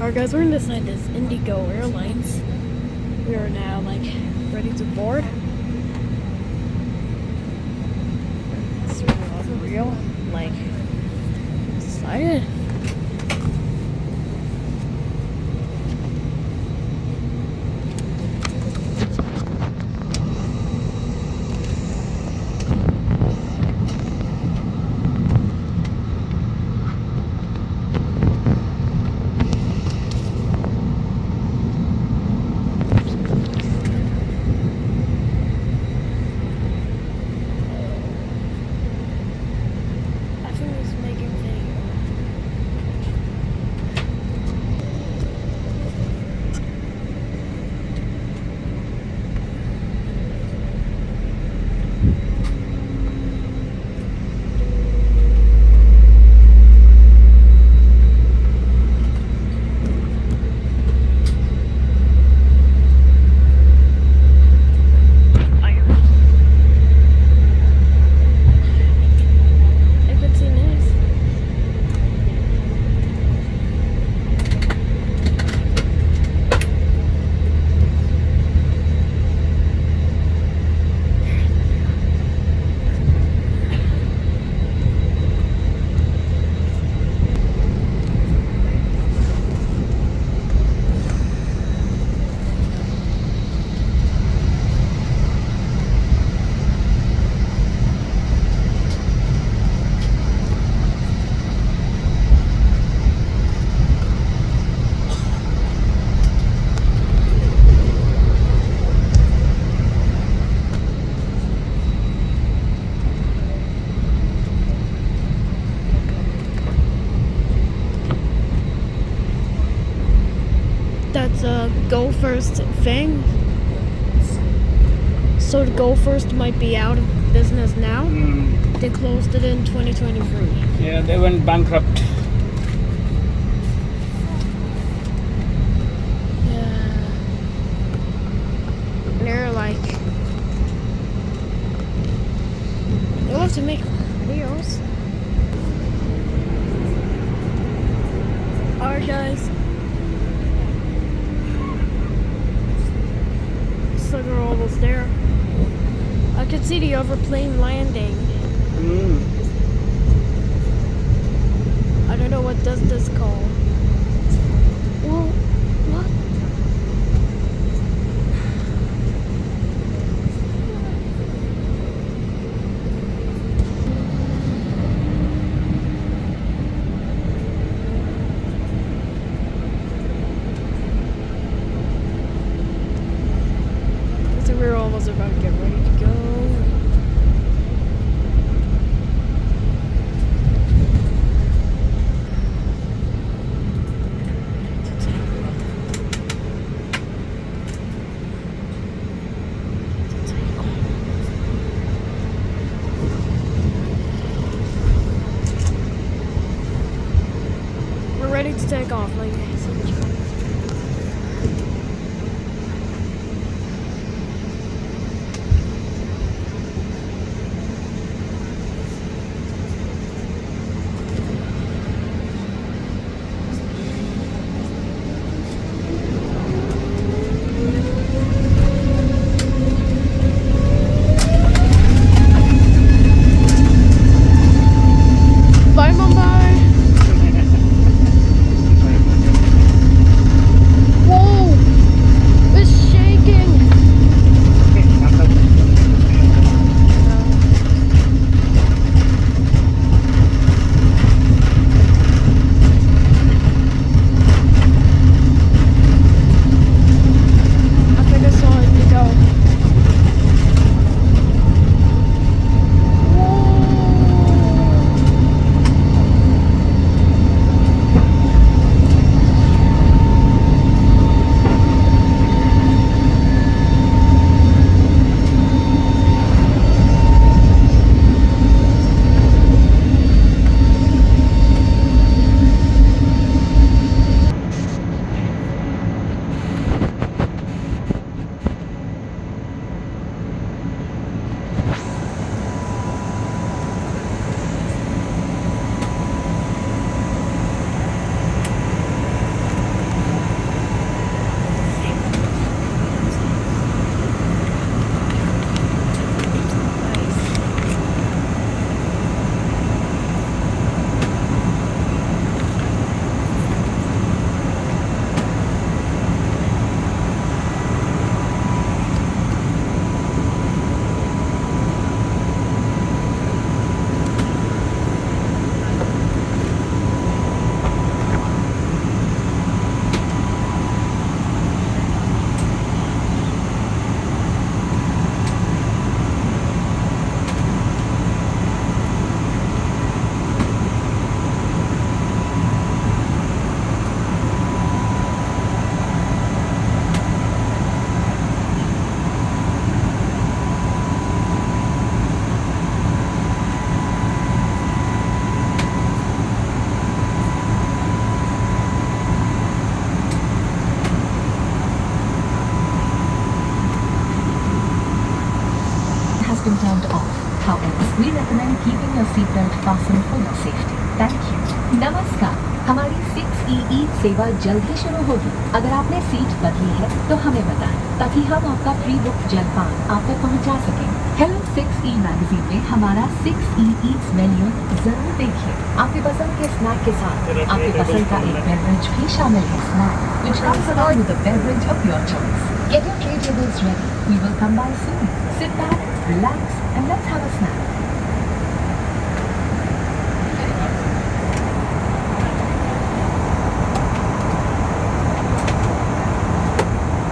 Alright guys, we're inside this Indigo Airlines. We are now ready to board. It's real, excited. That's a Go First thing. So the Go First might be out of business now. They closed it in 2023. Yeah, they went bankrupt. Yeah. They're they love to make videos. Alright guys. Looks like we're almost there. I could see the other plane landing. I don't know what does this call. Whoa, what? I think we're almost about to get ready to go. We're ready to take off, Bye, Mumbai. fasten for your safety. Thank you. नमस्कार, हमारी 6EE सेवा जल्द ही शुरू होगी। अगर आपने seat बदली है तो हमें बताएं ताकि हम आपका प्री बुक जलपान आप तक पहुंचा सकें। हेलो 6E मैगजीन में हमारा 6EE मेन्यू जरूर देखिए। आपकी पसंद के स्नैक के साथ आपकी पसंद का एक बेवरेज भी शामिल है। Snack which comes along with a beverage of your choice. Get your tray tables ready. We will come by soon. Sit back, relax, and let's have a snack.